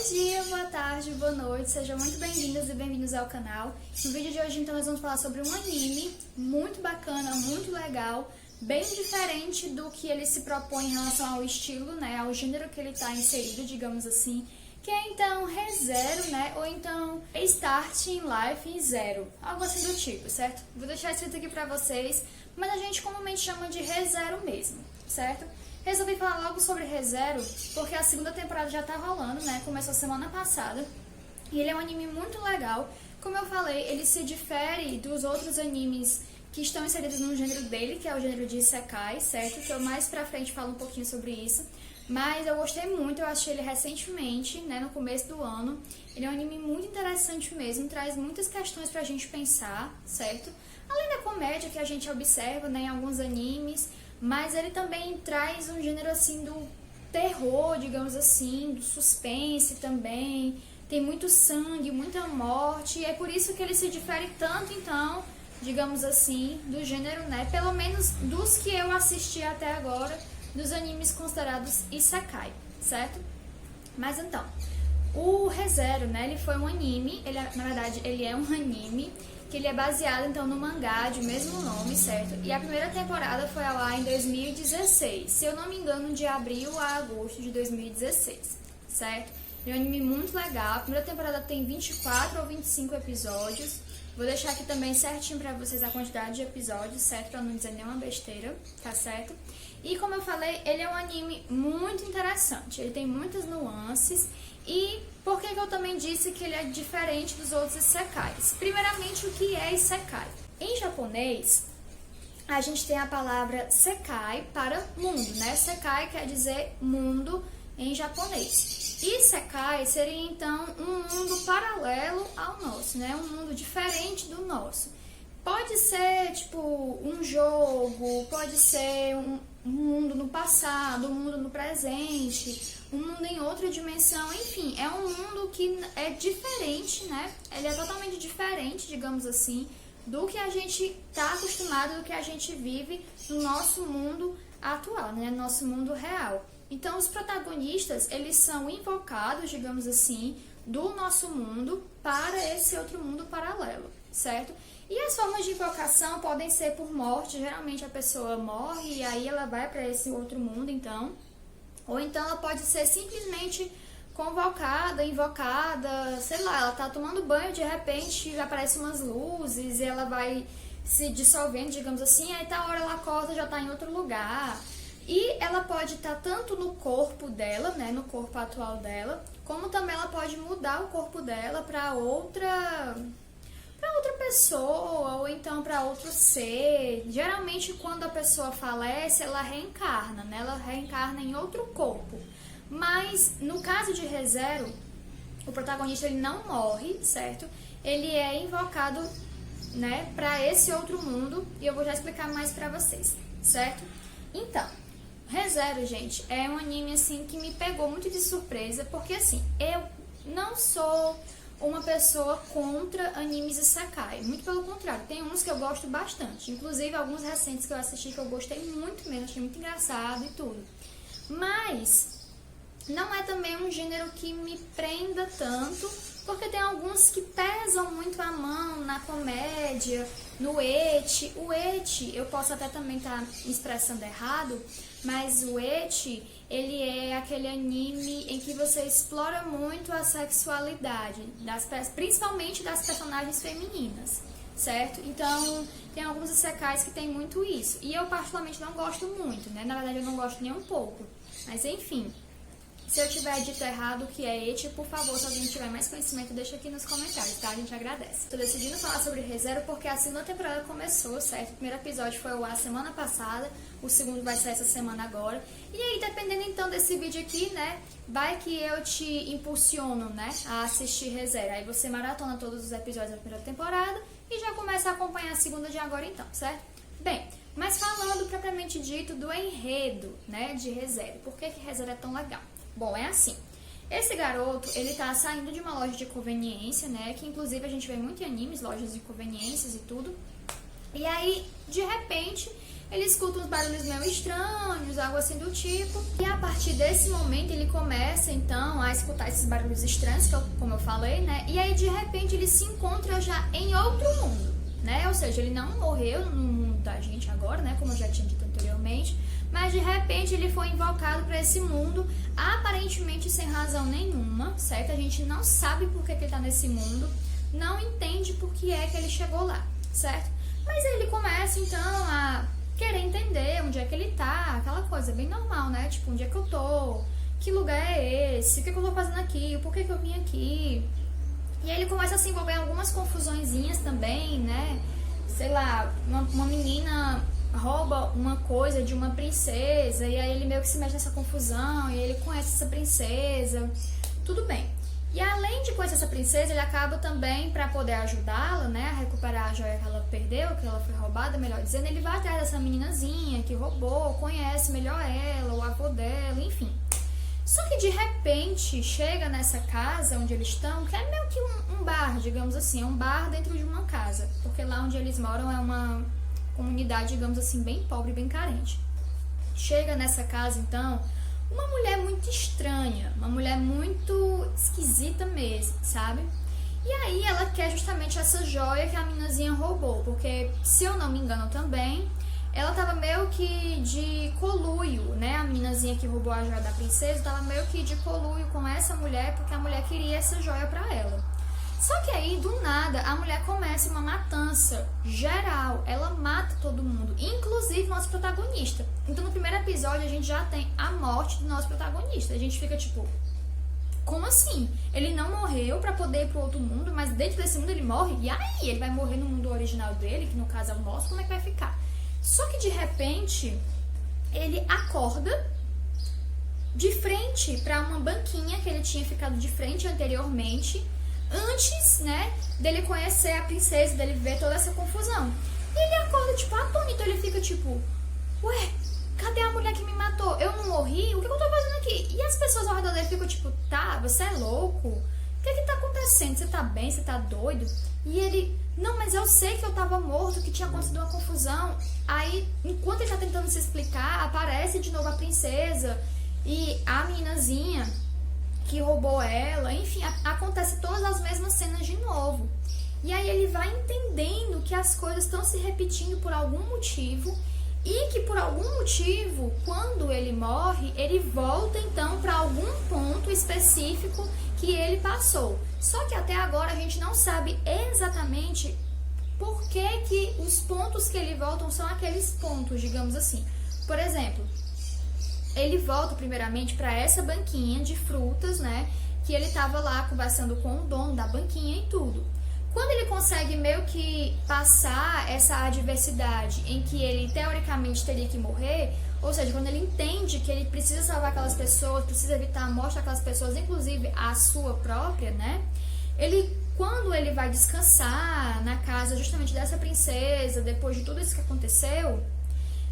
dia, boa tarde, boa noite, sejam muito bem-vindas e bem-vindos ao canal. No vídeo de hoje, então, nós vamos falar sobre um anime muito bacana, muito legal, bem diferente do que ele se propõe em relação ao estilo, né, ao gênero que ele está inserido, digamos assim, que é então ReZero, né, ou então Starting Life in Zero, algo assim do tipo, certo? Vou deixar escrito aqui pra vocês, mas a gente comumente chama de ReZero mesmo, certo? Resolvi falar logo sobre ReZero porque a segunda temporada já tá rolando, né? Começou semana passada. E ele é um anime muito legal. Como eu falei, ele se difere dos outros animes que estão inseridos no gênero dele, que é o gênero de Isekai, certo? Que eu mais pra frente falo um pouquinho sobre isso. Mas eu gostei muito, eu achei ele recentemente, né? No começo do ano. Ele é um anime muito interessante mesmo, traz muitas questões pra gente pensar, certo? Além da comédia que a gente observa, né, em alguns animes. Mas ele também traz um gênero assim do terror, digamos assim, do suspense também. Tem muito sangue, muita morte, e é por isso que ele se difere tanto, então, digamos assim, do gênero, né? Pelo menos dos que eu assisti até agora, dos animes considerados Isekai, certo? Mas então, o ReZero, né? Ele foi um anime, na verdade, ele é um anime que ele é baseado, então, no mangá de mesmo nome, certo? E a primeira temporada foi ao ar em 2016, se eu não me engano, de abril a agosto de 2016, certo? É um anime muito legal, a primeira temporada tem 24 ou 25 episódios, vou deixar aqui também certinho pra vocês a quantidade de episódios, certo? Pra não dizer nenhuma besteira, tá certo? E como eu falei, ele é um anime muito interessante, ele tem muitas nuances. E por que eu também disse que ele é diferente dos outros isekais? Primeiramente, o que é isekai? Em japonês, a gente tem a palavra sekai para mundo, né? Sekai quer dizer mundo em japonês. Isekai seria, então, um mundo paralelo ao nosso, né? Um mundo diferente do nosso. Pode ser, tipo, um jogo, pode ser um mundo no passado, um mundo no presente, um mundo em outra dimensão, enfim, é um mundo que é diferente, né? Ele é totalmente diferente, digamos assim, do que a gente tá acostumado, do que a gente vive no nosso mundo atual, né? No nosso mundo real. Então, os protagonistas, eles são invocados, digamos assim, do nosso mundo para esse outro mundo paralelo, certo? E as formas de invocação podem ser por morte, geralmente a pessoa morre e aí ela vai para esse outro mundo, então. Ou então ela pode ser simplesmente convocada, invocada, sei lá, ela tá tomando banho, de repente aparecem umas luzes e ela vai se dissolvendo, digamos assim, aí tá a hora ela acorda, já tá em outro lugar. E ela pode estar tanto no corpo dela, né, no corpo atual dela, como também ela pode mudar o corpo dela para outra pessoa ou então para outro ser. Geralmente quando a pessoa falece, ela reencarna, né? Ela reencarna em outro corpo. Mas no caso de ReZero, o protagonista ele não morre, certo? Ele é invocado, né, para esse outro mundo e eu vou já explicar mais para vocês, certo? Então, ReZero, gente, é um anime assim que me pegou muito de surpresa, porque assim, eu não sou uma pessoa contra animes isekai, muito pelo contrário, tem uns que eu gosto bastante, inclusive alguns recentes que eu assisti que eu gostei muito mesmo, achei muito engraçado e tudo, mas não é também um gênero que me prenda tanto, porque tem alguns que pesam muito a mão na comédia, no ecchi. O ecchi, eu posso até também estar me expressando errado, mas o ecchi, ele é aquele anime em que você explora muito a sexualidade, principalmente das personagens femininas, certo? Então, tem alguns isekais que tem muito isso. E eu particularmente não gosto muito, né? Na verdade, eu não gosto nem um pouco. Mas, enfim, se eu tiver dito errado o que é ecchi, por favor, se alguém tiver mais conhecimento, deixa aqui nos comentários, tá? A gente agradece. Tô decidindo falar sobre ReZero porque a segunda temporada começou, certo? O primeiro episódio foi ao ar semana passada, o segundo vai sair essa semana agora. E aí, dependendo então desse vídeo aqui, né, vai que eu te impulsiono, né, a assistir ReZero. Aí você maratona todos os episódios da primeira temporada e já começa a acompanhar a segunda de agora então, certo? Bem, mas falando propriamente dito do enredo, né, de ReZero. Por que ReZero é tão legal? Bom, é assim, esse garoto, ele tá saindo de uma loja de conveniência, né, que inclusive a gente vê muito em animes, lojas de conveniências e tudo, e aí, de repente, ele escuta uns barulhos meio estranhos, algo assim do tipo. E a partir desse momento ele começa então a escutar esses barulhos estranhos, como eu falei, né? E aí de repente ele se encontra já em outro mundo, né? Ou seja, ele não morreu no mundo da gente agora, né? Como eu já tinha dito anteriormente. Mas de repente ele foi invocado para esse mundo, aparentemente sem razão nenhuma, certo? A gente não sabe por que ele tá nesse mundo, não entende por que é que ele chegou lá, certo? Mas aí ele começa então a querer entender onde é que ele tá, aquela coisa bem normal, né? Tipo, onde é que eu tô, que lugar é esse, o que eu tô fazendo aqui, por que eu vim aqui. E aí ele começa a se envolver em algumas confusõezinhas também, né? Sei lá, uma menina rouba uma coisa de uma princesa, e aí ele meio que se mete nessa confusão, e ele conhece essa princesa, tudo bem. E além de conhecer essa princesa, ele acaba também, para poder ajudá-la, né, a recuperar a joia que ela perdeu, que ela foi roubada, melhor dizendo, ele vai atrás dessa meninazinha que roubou, conhece melhor ela, o avô dela, enfim. Só que de repente chega nessa casa onde eles estão, que é meio que um bar, digamos assim, é um bar dentro de uma casa, porque lá onde eles moram é uma comunidade, digamos assim, bem pobre, bem carente. Chega nessa casa, então, uma mulher muito estranha, uma mulher muito esquisita mesmo, sabe? E aí ela quer justamente essa joia que a meninazinha roubou, porque, se eu não me engano também, ela tava meio que de conluio, né? A meninazinha que roubou a joia da princesa tava meio que de conluio com essa mulher, porque a mulher queria essa joia pra ela. Só que aí, do nada, a mulher começa uma matança geral. Ela mata todo mundo, inclusive o nosso protagonista. Então, no primeiro episódio, a gente já tem a morte do nosso protagonista. A gente fica tipo, como assim? Ele não morreu pra poder ir pro outro mundo, mas dentro desse mundo ele morre? E aí, ele vai morrer no mundo original dele, que no caso é o nosso, como é que vai ficar? Só que, de repente, ele acorda de frente pra uma banquinha que ele tinha ficado de frente anteriormente, antes, né, dele conhecer a princesa, dele ver toda essa confusão. E ele acorda, tipo, atônito, ele fica tipo, ué, cadê a mulher que me matou? Eu não morri? O que eu tô fazendo aqui? E as pessoas ao redor dele ficam tipo, tá, você é louco? O que tá acontecendo? Você tá bem? Você tá doido? E ele, não, mas eu sei que eu tava morto, que tinha acontecido uma confusão. Aí, enquanto ele tá tentando se explicar, aparece de novo a princesa e a meninazinha que roubou ela, enfim, acontece todas as mesmas cenas de novo. E aí ele vai entendendo que as coisas estão se repetindo por algum motivo e que por algum motivo, quando ele morre, ele volta então para algum ponto específico que ele passou. Só que até agora a gente não sabe exatamente por que os pontos que ele volta são aqueles pontos, digamos assim. Por exemplo, ele volta primeiramente para essa banquinha de frutas, né? Que ele tava lá conversando com o dono da banquinha e tudo. Quando ele consegue meio que passar essa adversidade em que ele teoricamente teria que morrer, ou seja, quando ele entende que ele precisa salvar aquelas pessoas, precisa evitar a morte daquelas pessoas, inclusive a sua própria, né? Quando ele vai descansar na casa justamente dessa princesa, depois de tudo isso que aconteceu,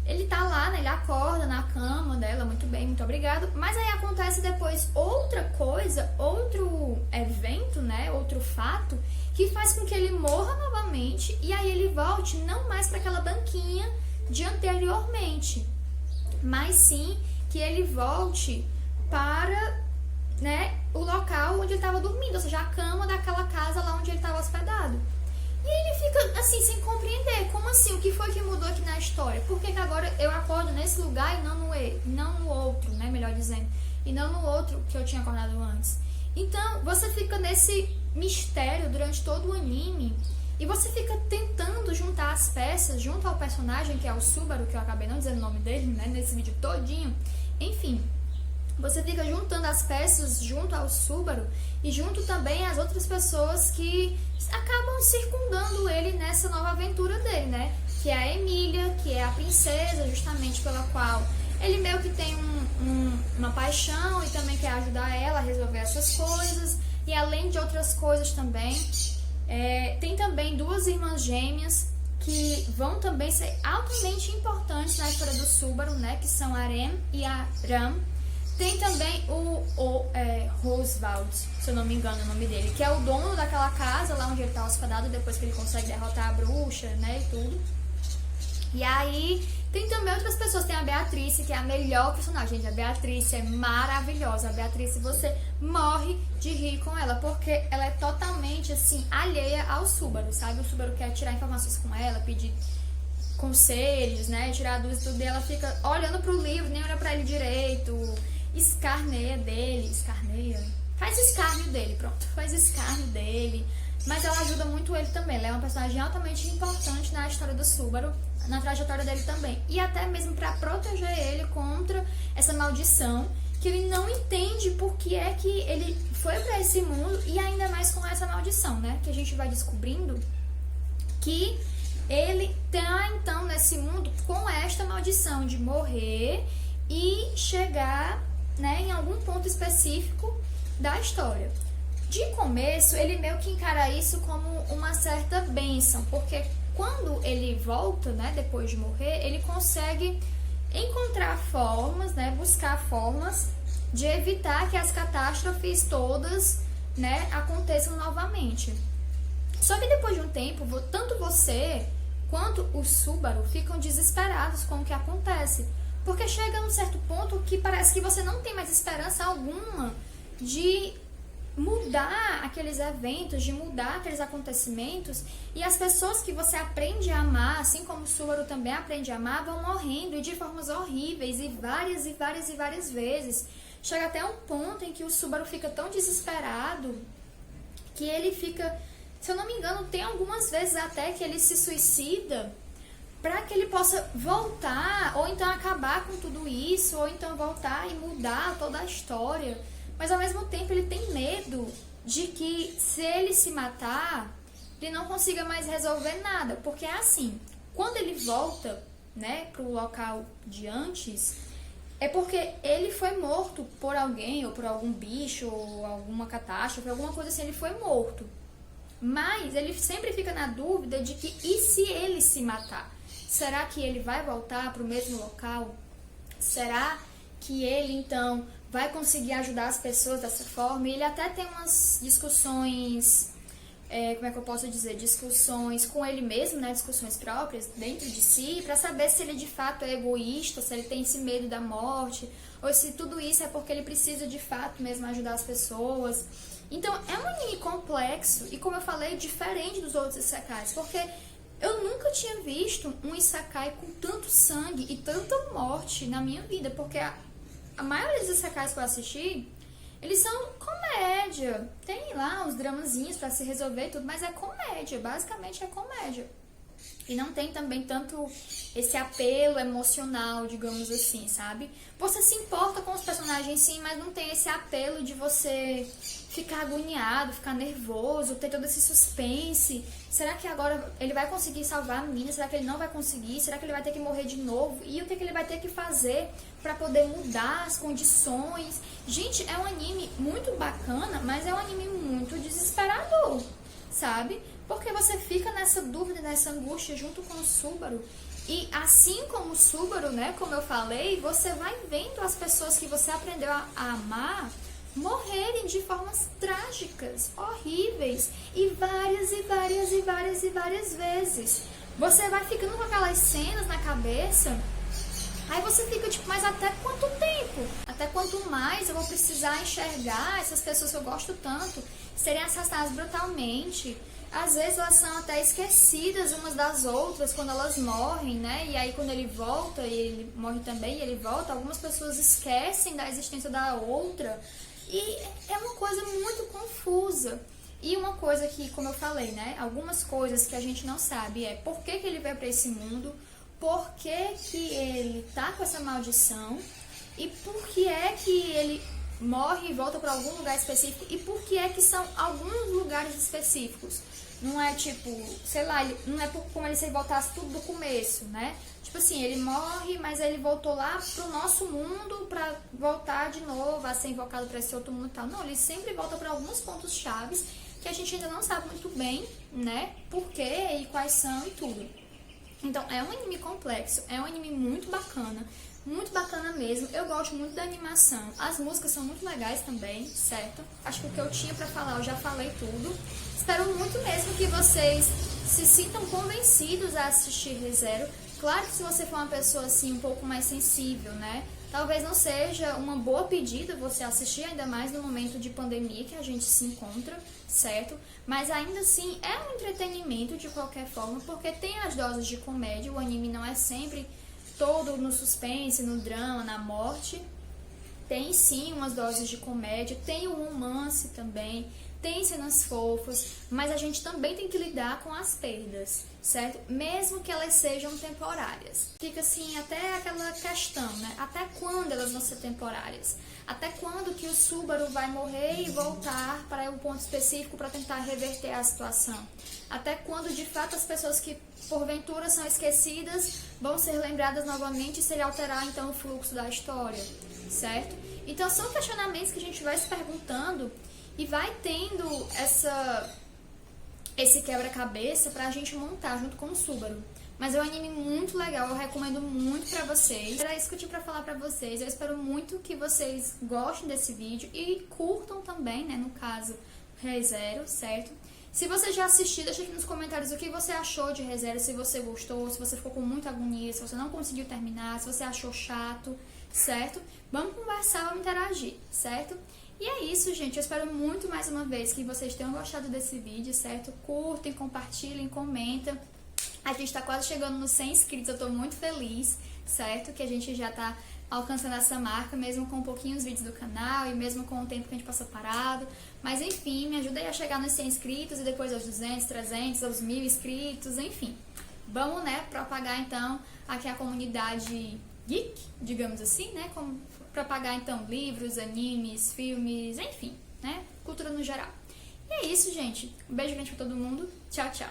ele tá lá, né? Ele acorda na cama dela, muito bem, muito obrigado. Mas aí acontece depois outra coisa, outro evento, né? Outro fato, que faz com que ele morra novamente e aí ele volte não mais para aquela banquinha de anteriormente, mas sim que ele volte para, né, o local onde ele estava dormindo, ou seja, a cama daquela casa lá onde ele estava hospedado. E ele fica assim, sem compreender, como assim, o que foi que mudou aqui na história? Por que agora eu acordo nesse lugar e não no outro, né, melhor dizendo, e não no outro que eu tinha acordado antes? Então, você fica nesse mistério durante todo o anime e você fica tentando juntar as peças junto ao personagem, que é o Subaru, que eu acabei não dizendo o nome dele, né, nesse vídeo todinho. Enfim, você fica juntando as peças junto ao Subaru e junto também as outras pessoas que acabam circundando ele nessa nova aventura dele, né? Que é a Emília, que é a princesa, justamente pela qual ele meio que tem uma paixão e também quer ajudar ela a resolver essas coisas. E além de outras coisas também, tem também duas irmãs gêmeas que vão também ser altamente importantes na história do Subaru, né? Que são a Rem e a Ram. Tem também o Roswald, se eu não me engano o nome dele, que é o dono daquela casa lá onde ele está hospedado depois que ele consegue derrotar a bruxa, né, e tudo. E aí Tem também outras pessoas, tem a Beatriz, que é a melhor personagem, gente. A Beatriz é maravilhosa. A Beatriz, você morre de rir com ela, porque ela é totalmente, assim, alheia ao Subaru, sabe? O Subaru quer tirar informações com ela, pedir conselhos, né? Tirar dúvidas e tudo, e ela fica olhando pro livro, nem olha pra ele direito, escarneia dele, faz escárnio dele, pronto, faz escárnio dele. Mas ela ajuda muito ele também. Ela é uma personagem altamente importante na história do Subaru, na trajetória dele também. E até mesmo para proteger ele contra essa maldição, que ele não entende por que é que ele foi para esse mundo, e ainda mais com essa maldição, né? Que a gente vai descobrindo que ele tá, então, nesse mundo com esta maldição de morrer e chegar, né, em algum ponto específico da história. De começo, ele meio que encara isso como uma certa bênção, porque quando ele volta, né, depois de morrer, ele consegue encontrar formas, né, buscar formas de evitar que as catástrofes todas, né, aconteçam novamente. Só que depois de um tempo, tanto você quanto o Subaru ficam desesperados com o que acontece, porque chega num certo ponto que parece que você não tem mais esperança alguma de mudar aqueles eventos, de mudar aqueles acontecimentos, e as pessoas que você aprende a amar, assim como o Subaru também aprende a amar, vão morrendo, e de formas horríveis, e várias vezes. Chega até um ponto em que o Subaru fica tão desesperado que ele fica, se eu não me engano, tem algumas vezes até que ele se suicida para que ele possa voltar, ou então acabar com tudo isso, ou então voltar e mudar toda a história. Mas ao mesmo tempo ele tem medo de que, se ele se matar, ele não consiga mais resolver nada. Porque é assim, quando ele volta, né, pro local de antes, é porque ele foi morto por alguém, ou por algum bicho, ou alguma catástrofe, alguma coisa assim, ele foi morto. Mas ele sempre fica na dúvida de que, e se ele se matar? Será que ele vai voltar pro mesmo local? Será que ele, então, vai conseguir ajudar as pessoas dessa forma? E ele até tem umas discussões, como é que eu posso dizer, discussões com ele mesmo, né, discussões próprias dentro de si, para saber se ele de fato é egoísta, se ele tem esse medo da morte, ou se tudo isso é porque ele precisa de fato mesmo ajudar as pessoas. Então é um anime complexo e, como eu falei, diferente dos outros isekais, porque eu nunca tinha visto um isekai com tanto sangue e tanta morte na minha vida, porque a maioria dos isekais que eu assisti, eles são comédia. Tem lá uns dramazinhos pra se resolver e tudo, mas é comédia, basicamente é comédia. E não tem também tanto esse apelo emocional, digamos assim, sabe? Você se importa com os personagens sim, mas não tem esse apelo de você ficar agoniado, ficar nervoso, ter todo esse suspense. Será que agora ele vai conseguir salvar a menina? Será que ele não vai conseguir? Será que ele vai ter que morrer de novo? E o que ele vai ter que fazer pra poder mudar as condições? Gente, é um anime muito bacana, mas é um anime muito desesperador, sabe? Porque você fica nessa dúvida, nessa angústia junto com o Subaru. E assim como o Subaru, né, como eu falei, você vai vendo as pessoas que você aprendeu a amar morrerem de formas trágicas, horríveis, e várias vezes. Você vai ficando com aquelas cenas na cabeça, aí você fica tipo, mas até quanto tempo? Até quanto mais eu vou precisar enxergar essas pessoas que eu gosto tanto serem assassinadas brutalmente? Às vezes elas são até esquecidas umas das outras quando elas morrem, né? E aí quando ele volta, e ele morre também, e ele volta, algumas pessoas esquecem da existência da outra. E é uma coisa muito confusa. E uma coisa que, como eu falei, né? Algumas coisas que a gente não sabe é por que ele veio para esse mundo, por que ele tá com essa maldição, e por que é que ele morre e volta para algum lugar específico, e por que é que são alguns lugares específicos. Não é tipo, sei lá, não é como ele se voltasse tudo do começo, né? Tipo assim, ele morre, mas ele voltou lá pro nosso mundo pra voltar de novo a ser invocado pra esse outro mundo e tal. Não, ele sempre volta pra alguns pontos chaves que a gente ainda não sabe muito bem, né? Por quê e quais são e tudo. Então, é um anime complexo, é um anime muito bacana mesmo. Eu gosto muito da animação. As músicas são muito legais também, certo? Acho que o que eu tinha pra falar eu já falei tudo. Espero muito mesmo que vocês se sintam convencidos a assistir ReZero. Claro que se você for uma pessoa assim um pouco mais sensível, né? Talvez não seja uma boa pedida você assistir, ainda mais no momento de pandemia que a gente se encontra, certo? Mas ainda assim é um entretenimento de qualquer forma, porque tem as doses de comédia, o anime não é sempre todo no suspense, no drama, na morte. Tem sim umas doses de comédia, tem o romance também, tem cenas fofas, mas a gente também tem que lidar com as perdas, certo? Mesmo que elas sejam temporárias. Fica assim até aquela questão, né? Até quando elas vão ser temporárias? Até quando que o Subaru vai morrer e voltar para um ponto específico para tentar reverter a situação? Até quando de fato as pessoas que porventura são esquecidas vão ser lembradas novamente se ele alterar então o fluxo da história, certo? Então são questionamentos que a gente vai se perguntando e vai tendo esse quebra-cabeça pra gente montar junto com o Subaru. Mas é um anime muito legal, eu recomendo muito pra vocês. Era isso que eu tinha pra falar pra vocês. Eu espero muito que vocês gostem desse vídeo e curtam também, né, no caso, Re:Zero, certo? Se você já assistiu, deixa aqui nos comentários o que você achou de Re:Zero, se você gostou, se você ficou com muita agonia, se você não conseguiu terminar, se você achou chato, certo? Vamos conversar, vamos interagir, certo? E é isso, gente. Eu espero muito mais uma vez que vocês tenham gostado desse vídeo, certo? Curtem, compartilhem, comentem. A gente tá quase chegando nos 100 inscritos, eu tô muito feliz, certo? Que a gente já tá alcançando essa marca, mesmo com pouquinhos vídeos do canal e mesmo com o tempo que a gente passou parado. Mas enfim, me ajuda aí a chegar nos 100 inscritos e depois aos 200, 300, aos 1000 inscritos, enfim. Vamos, né, propagar então aqui a comunidade geek, digamos assim, né? Como propagar então livros, animes, filmes, enfim, né? Cultura no geral. E é isso, gente. Um beijo grande pra todo mundo. Tchau, tchau.